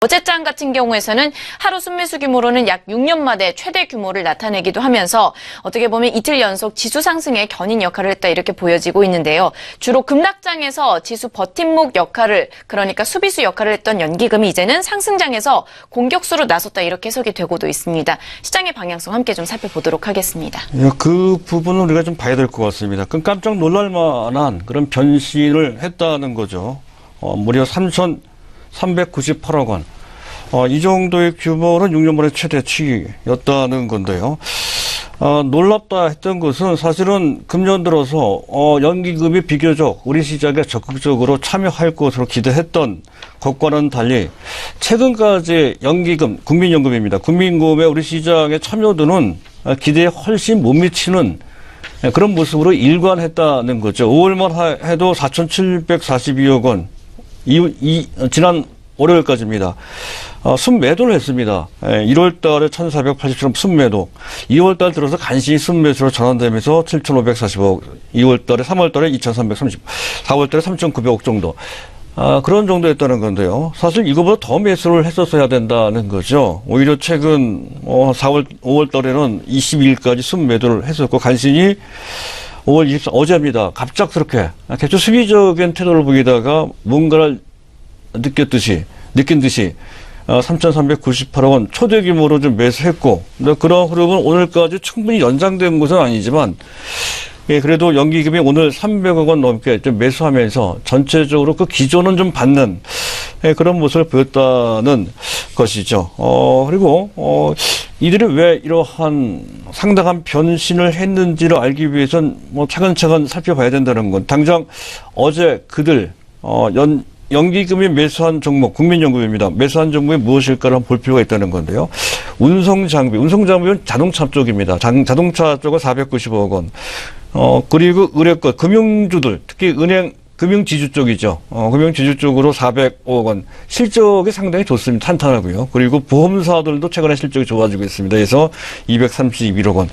어제장 같은 경우에서는 하루 순매수 규모로는 약 6년 만에 최대 규모를 나타내기도 하면서 어떻게 보면 이틀 연속 지수 상승에 견인 역할을 했다 이렇게 보여지고 있는데요. 주로 급락장에서 지수 버팀목 역할을 그러니까 수비수 역할을 했던 연기금이 이제는 상승장에서 공격수로 나섰다 이렇게 해석이 되고도 있습니다. 시장의 방향성 함께 좀 살펴보도록 하겠습니다. 그 부분은 우리가 좀 봐야 될 것 같습니다. 깜짝 놀랄 만한 그런 변신을 했다는 거죠. 무려 3,398억 원. 이 정도의 규모는 6년 만에 최대치였다는 건데요. 놀랍다 했던 것은 사실은 금년 들어서 연기금이 비교적 우리 시장에 적극적으로 참여할 것으로 기대했던 것과는 달리 최근까지 연기금, 국민연금입니다. 국민연금의 우리 시장의 참여도는 기대에 훨씬 못 미치는 그런 모습으로 일관했다는 거죠. 5월만 해도 4,742억 원. 지난 월요일까지입니다. 순매도를 했습니다. 1월 달에 1,487억 순매도. 2월 달 들어서 간신히 순매수로 전환되면서 7,540억. 2월 달에 3월 달에 2,330억. 4월 달에 3,900억 정도. 그런 정도였다는 건데요. 사실 이거보다 더 매수를 했었어야 된다는 거죠. 오히려 최근 5월 달에는 22일까지 순매도를 했었고 간신히 5월 24일 어제입니다. 갑작스럽게 대체 수비적인 태도를 보이다가 뭔가를 느낀 듯이 3,398억 원 초대 규모로 좀 매수했고 그런 흐름은 오늘까지 충분히 연장된 것은 아니지만 그래도 연기금이 오늘 300억 원 넘게 좀 매수하면서 전체적으로 그 기조는 좀 받는 그런 모습을 보였다는 것이죠. 그리고 이들이 왜 이러한 상당한 변신을 했는지를 알기 위해선 차근차근 살펴봐야 된다는 건 당장 어제 그들 연기금이 매수한 종목, 국민연금입니다. 매수한 종목이 무엇일까를 한번 볼 필요가 있다는 건데요. 운송장비는 자동차 쪽입니다. 자동차 쪽은 495억 원. 그리고 의뢰권, 금융주들, 특히 은행, 금융지주 쪽이죠. 금융지주 쪽으로 400억 원. 실적이 상당히 좋습니다. 탄탄하고요. 그리고 보험사들도 최근에 실적이 좋아지고 있습니다. 그래서 231억 원.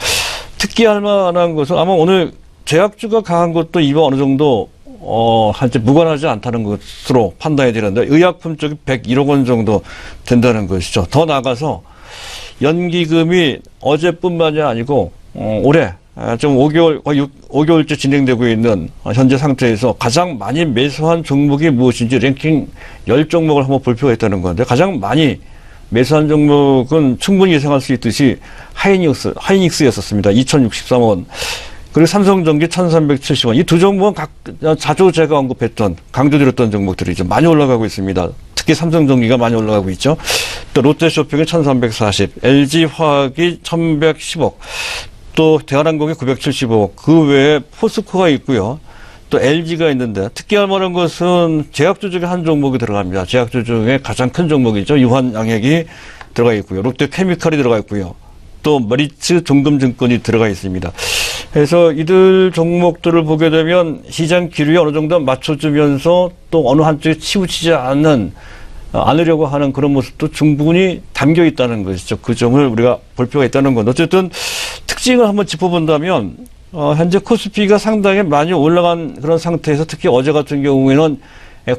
특기할 만한 것은 아마 오늘 제약주가 강한 것도 이와 어느 정도 한때 무관하지 않다는 것으로 판단이 되는데 의약품 쪽이 101억 원 정도 된다는 것이죠. 더 나아가서 연기금이 어제뿐만이 아니고 올해 좀 5개월째 진행되고 있는 현재 상태에서 가장 많이 매수한 종목이 무엇인지 랭킹 10종목을 한번 볼 필요가 있다는 건데 가장 많이 매수한 종목은 충분히 예상할 수 있듯이 하이닉스였었습니다. 2,063억 원. 그리고 삼성전기 1,370원. 이 두 종목은 자주 제가 언급했던, 강조드렸던 종목들이죠. 많이 올라가고 있습니다. 특히 삼성전기가 많이 올라가고 있죠. 또 롯데쇼핑이 1,340, LG화학이 1,110억, 또 대한항공이 975억, 그 외에 포스코가 있고요. 또 LG가 있는데 특기할 만한 것은 제약주 중에 한 종목이 들어갑니다. 제약주 중에 가장 큰 종목이죠. 유한양액이 들어가 있고요. 롯데케미칼이 들어가 있고요. 또 메리츠 종금증권이 들어가 있습니다. 그래서 이들 종목들을 보게 되면 시장 기류에 어느 정도 맞춰주면서 또 어느 한쪽에 치우치지 않으려고 하는 그런 모습도 충분히 담겨 있다는 것이죠. 그 점을 우리가 볼 필요가 있다는 건 어쨌든 특징을 한번 짚어본다면 현재 코스피가 상당히 많이 올라간 그런 상태에서 특히 어제 같은 경우에는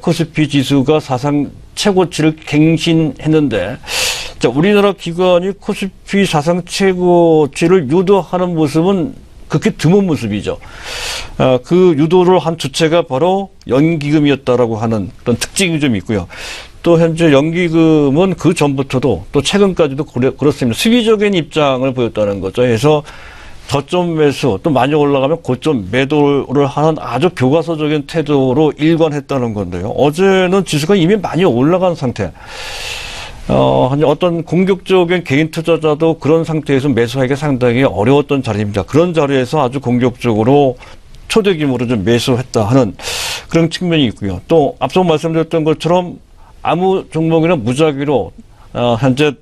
코스피 지수가 사상 최고치를 갱신했는데 자, 우리나라 기관이 코스피 사상 최고치를 유도하는 모습은 극히 드문 모습이죠. 그 유도를 한 주체가 바로 연기금이었다라고 하는 그런 특징이 좀 있고요. 또 현재 연기금은 그 전부터도 또 최근까지도 그렇습니다. 수비적인 입장을 보였다는 거죠. 그래서 저점 매수 또 많이 올라가면 고점 매도를 하는 아주 교과서적인 태도로 일관했다는 건데요. 어제는 지수가 이미 많이 올라간 상태. 어떤 공격적인 개인 투자자도 그런 상태에서 매수하기가 상당히 어려웠던 자리입니다. 그런 자리에서 아주 공격적으로 초대 규모로 좀 매수했다 하는 그런 측면이 있고요. 또 앞서 말씀드렸던 것처럼 아무 종목이나 무작위로 현재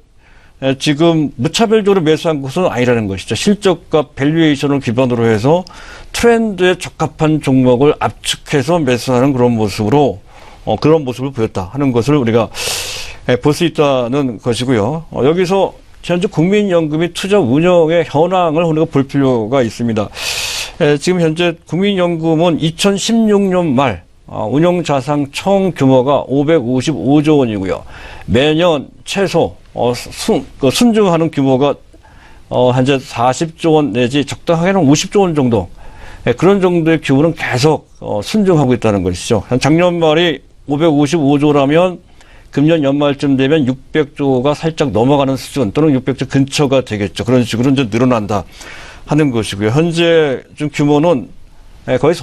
지금 무차별적으로 매수한 것은 아니라는 것이죠. 실적과 밸류에이션을 기반으로 해서 트렌드에 적합한 종목을 압축해서 매수하는 그런 모습으로 그런 모습을 보였다 하는 것을 우리가 볼 수 있다는 것이고요. 여기서 현재 국민연금이 투자 운영의 현황을 우리가 볼 필요가 있습니다. 지금 현재 국민연금은 2016년 말 운용자산 총 규모가 555조 원이고요. 매년 최소 순증하는 규모가 현재 40조 원 내지 적당하게는 50조 원 정도, 그런 정도의 규모는 계속 순증하고 있다는 것이죠. 작년 말이 555조라면 금년 연말쯤 되면 600조가 살짝 넘어가는 수준 또는 600조 근처가 되겠죠. 그런 식으로 이제 늘어난다 하는 것이고요. 현재 좀 규모는 거의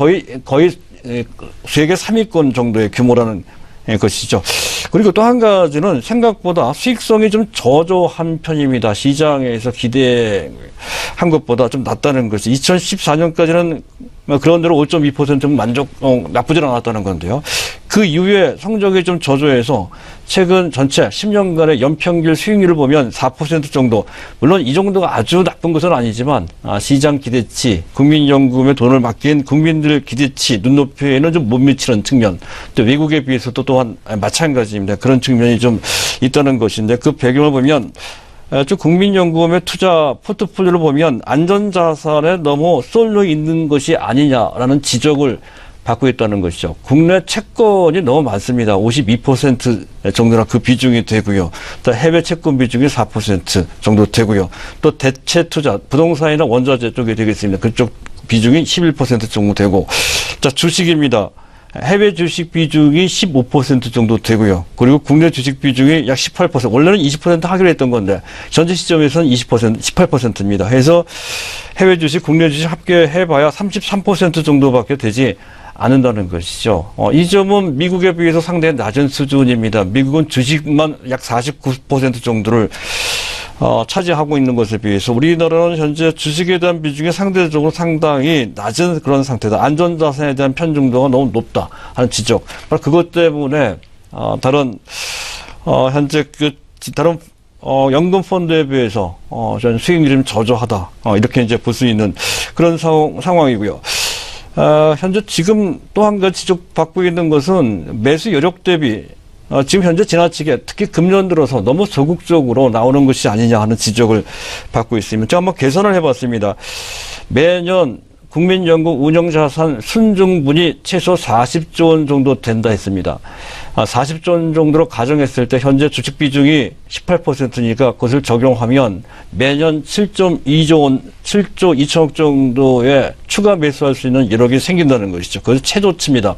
세계 3위권 정도의 규모라는 것이죠. 그리고 또 한 가지는 생각보다 수익성이 좀 저조한 편입니다. 시장에서 기대한 것보다 좀 낮다는 것이. 2014년까지는 그런 대로 5.2% 나쁘지 않았다는 건데요. 그 이후에 성적이 좀 저조해서 최근 전체 10년간의 연평균 수익률을 보면 4% 정도. 물론 이 정도가 아주 나쁜 것은 아니지만 시장 기대치, 국민연금에 돈을 맡긴 국민들 기대치 눈높이에는 좀 못 미치는 측면. 또 외국에 비해서도 또한 마찬가지입니다. 그런 측면이 좀 있다는 것인데 그 배경을 보면 국민연금의 투자 포트폴리오를 보면 안전자산에 너무 쏠려 있는 것이 아니냐라는 지적을 받고 있다는 것이죠. 국내 채권이 너무 많습니다. 52% 정도나 그 비중이 되고요. 또 해외 채권 비중이 4% 정도 되고요. 또 대체 투자, 부동산이나 원자재 쪽에 되겠습니다. 그쪽 비중이 11% 정도 되고. 자, 주식입니다. 해외 주식 비중이 15% 정도 되고요. 그리고 국내 주식 비중이 약 18%. 원래는 20% 하기로 했던 건데 현재 시점에서는 18%입니다. 해서 해외 주식, 국내 주식 합계 해봐야 33% 정도밖에 되지 않는다는 것이죠. 이 점은 미국에 비해서 상당히 낮은 수준입니다. 미국은 주식만 약 49% 정도를 차지하고 있는 것에 비해서 우리나라는 현재 주식에 대한 비중이 상대적으로 상당히 낮은 그런 상태다. 안전자산에 대한 편중도가 너무 높다 하는 지적. 바로 그것 때문에 다른 현재 다른 연금 펀드에 비해서 저는 수익률이 좀 저조하다. 이렇게 이제 볼 수 있는 그런 상황이고요. 현재 지금 또 한 가지 지적받고 있는 것은 매수 여력 대비 지금 현재 지나치게 특히 금년 들어서 너무 소극적으로 나오는 것이 아니냐 하는 지적을 받고 있습니다. 제가 한번 계산을 해봤습니다. 매년 국민연금 운영자산 순증분이 최소 40조 원 정도 된다 했습니다. 40조 원 정도로 가정했을 때 현재 주식 비중이 18%니까 그것을 적용하면 매년 7.2조 원, 7조 2천억 정도의 추가 매수할 수 있는 여력이 생긴다는 것이죠. 그것이 최저치입니다.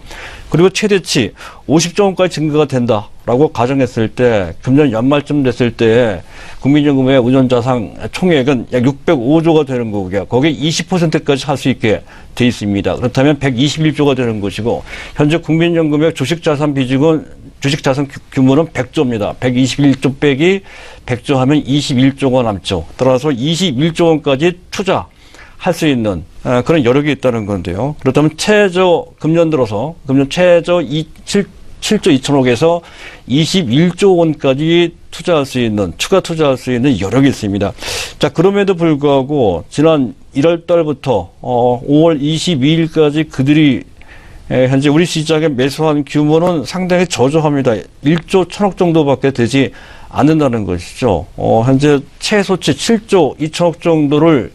그리고 최대치 50조 원까지 증가가 된다라고 가정했을 때 금년 연말쯤 됐을 때 국민연금의 운용자산 총액은 약 605조가 되는 거고요. 거기에 20%까지 할 수 있게 돼 있습니다. 그렇다면 121조가 되는 것이고 현재 국민연금의 주식자산 비중은 주식자산 규모는 100조입니다. 121조 빼기 100조 하면 21조가 남죠. 따라서 21조 원까지 투자할 수 있는 그런 여력이 있다는 건데요. 그렇다면 금년 최저 7조 2천억에서 21조 원까지 추가 투자할 수 있는 여력이 있습니다. 자, 그럼에도 불구하고 지난 1월 달부터 5월 22일까지 그들이 현재 우리 시장에 매수한 규모는 상당히 저조합니다. 1조 1천억 정도밖에 되지 않는다는 것이죠. 현재 최소치 7조 2천억 정도를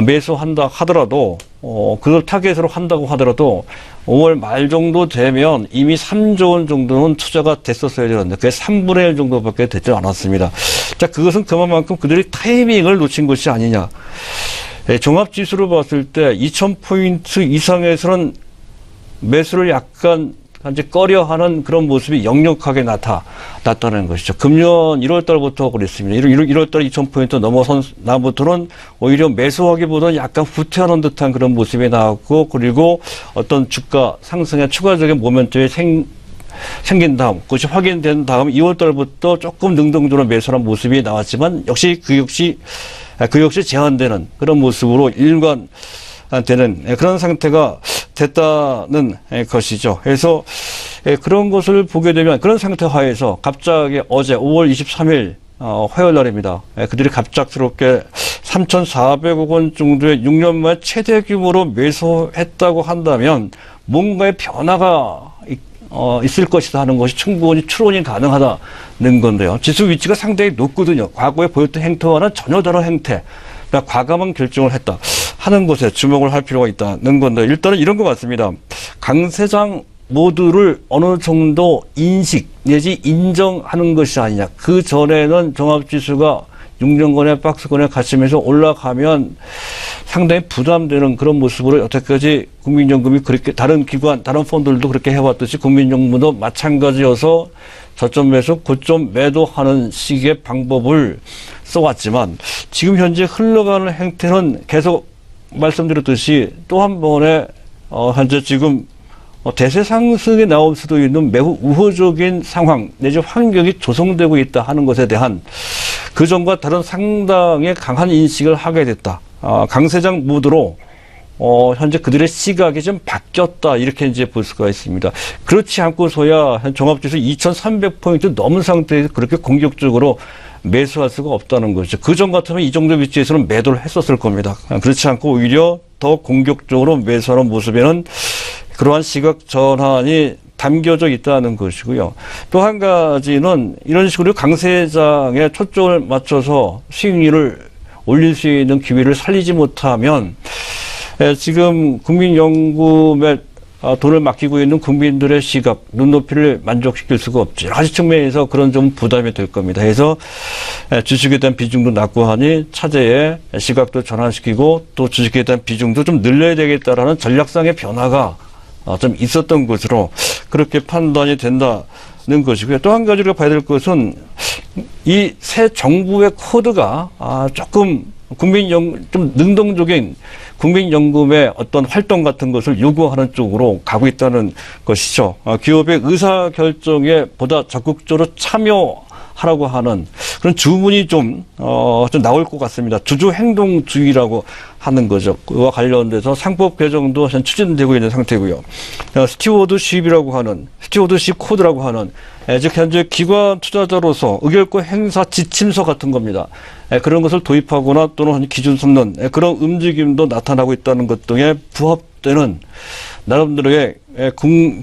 매수한다 하더라도 그걸 타겟으로 한다고 하더라도 5월 말 정도 되면 이미 3조 원 정도는 투자가 됐었어야 되는데 그게 3분의 1 정도밖에 되지 않았습니다. 자, 그것은 그만큼 그들이 타이밍을 놓친 것이 아니냐. 종합지수로 봤을 때 2000포인트 이상에서는 매수를 약간 이제 꺼려하는 그런 모습이 역력하게 나타났다는 것이죠. 금년 1월 달부터 그랬습니다. 1월 달 2000포인트 넘어선 다음부터는 오히려 매수하기보다는 약간 후퇴하는 듯한 그런 모습이 나왔고, 그리고 어떤 주가 상승의 추가적인 모멘텀이 생긴 다음, 그것이 확인된 다음 2월 달부터 조금 능동적으로 매수하는 모습이 나왔지만 그 역시 제한되는 그런 모습으로 일관되는 그런 상태가 됐다는 것이죠. 그래서 그런 것을 보게 되면 그런 상태 하에서 갑자기 어제 5월 23일 화요일 날입니다. 그들이 갑작스럽게 3,400억 원 정도의 6년 만에 최대 규모로 매수했다고 한다면 뭔가의 변화가 있을 것이다 하는 것이 충분히 추론이 가능하다는 건데요. 지수 위치가 상당히 높거든요. 과거에 보였던 행태와는 전혀 다른 행태. 그러니까 과감한 결정을 했다 하는 것에 주목을 할 필요가 있다는 건데, 일단은 이런 것 같습니다. 강 사장 모두를 어느 정도 인식 내지 인정하는 것이 아니냐. 그 전에는 종합지수가 6년간의 박스권에 갇히면서 올라가면 상당히 부담되는 그런 모습으로 여태까지 국민연금이 그렇게 다른 기관, 다른 펀드들도 그렇게 해왔듯이 국민연금도 마찬가지여서 저점 매수, 고점 매도하는 식의 방법을 써왔지만 지금 현재 흘러가는 행태는 계속 말씀드렸듯이 또 한 번에 현재 지금 대세 상승이 나올 수도 있는 매우 우호적인 상황 내지 환경이 조성되고 있다 하는 것에 대한 그전과 다른 상당히 강한 인식을 하게 됐다. 강세장 모드로 현재 그들의 시각이 좀 바뀌었다. 이렇게 이제 볼 수가 있습니다. 그렇지 않고서야 종합지수 2,300포인트 넘은 상태에서 그렇게 공격적으로 매수할 수가 없다는 거죠. 그전 같으면 이 정도 위치에서는 매도를 했었을 겁니다. 그렇지 않고 오히려 더 공격적으로 매수하는 모습에는 그러한 시각 전환이 담겨져 있다는 것이고요. 또 한 가지는 이런 식으로 강세장에 초점을 맞춰서 수익률을 올릴 수 있는 기회를 살리지 못하면 지금 국민연금에 돈을 맡기고 있는 국민들의 시각, 눈높이를 만족시킬 수가 없죠. 여러 가지 측면에서 그런 좀 부담이 될 겁니다. 그래서 주식에 대한 비중도 낮고 하니 차제의 시각도 전환시키고 또 주식에 대한 비중도 좀 늘려야 되겠다라는 전략상의 변화가 좀 있었던 것으로 그렇게 판단이 된다는 것이고요. 또 한 가지 우리가 봐야 될 것은 이 새 정부의 코드가 조금 좀 능동적인 국민연금의 어떤 활동 같은 것을 요구하는 쪽으로 가고 있다는 것이죠. 기업의 의사결정에 보다 적극적으로 참여하라고 하는 그런 주문이 좀 나올 것 같습니다. 주주행동주의라고 하는 거죠. 그와 관련돼서 상법 개정도 추진되고 있는 상태고요. 스튜어드십이라고 하는, 스튜어드십 코드라고 하는, 즉 현재 기관 투자자로서 의결권 행사 지침서 같은 겁니다. 그런 것을 도입하거나 또는 기준 삼는 그런 움직임도 나타나고 있다는 것 등에 부합되는 나름대로의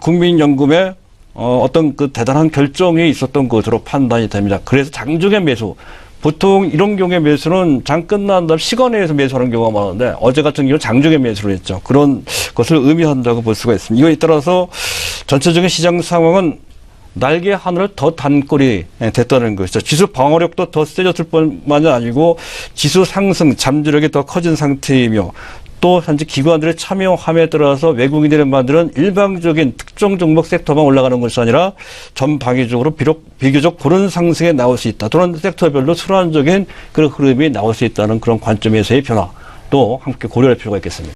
국민연금의 어떤 그 대단한 결정이 있었던 것으로 판단이 됩니다. 그래서 장중의 매수, 보통 이런 경우의 매수는 장 끝난 다음 시간에서 매수하는 경우가 많은데 어제 같은 경우 장중에 매수를 했죠. 그런 것을 의미한다고 볼 수가 있습니다. 이거에 따라서 전체적인 시장 상황은 날개 하늘을 더 단골이 됐다는 것이죠. 지수 방어력도 더 세졌을 뿐만이 아니고 지수 상승 잠재력이 더 커진 상태이며 또 현재 기관들의 참여함에 따라서 외국인들이 만드는 일방적인 특정 종목 섹터만 올라가는 것이 아니라 전방위적으로 비교적 고른 상승에 나올 수 있다. 또는 섹터별로 순환적인 그런 흐름이 나올 수 있다는 그런 관점에서의 변화도 함께 고려할 필요가 있겠습니다.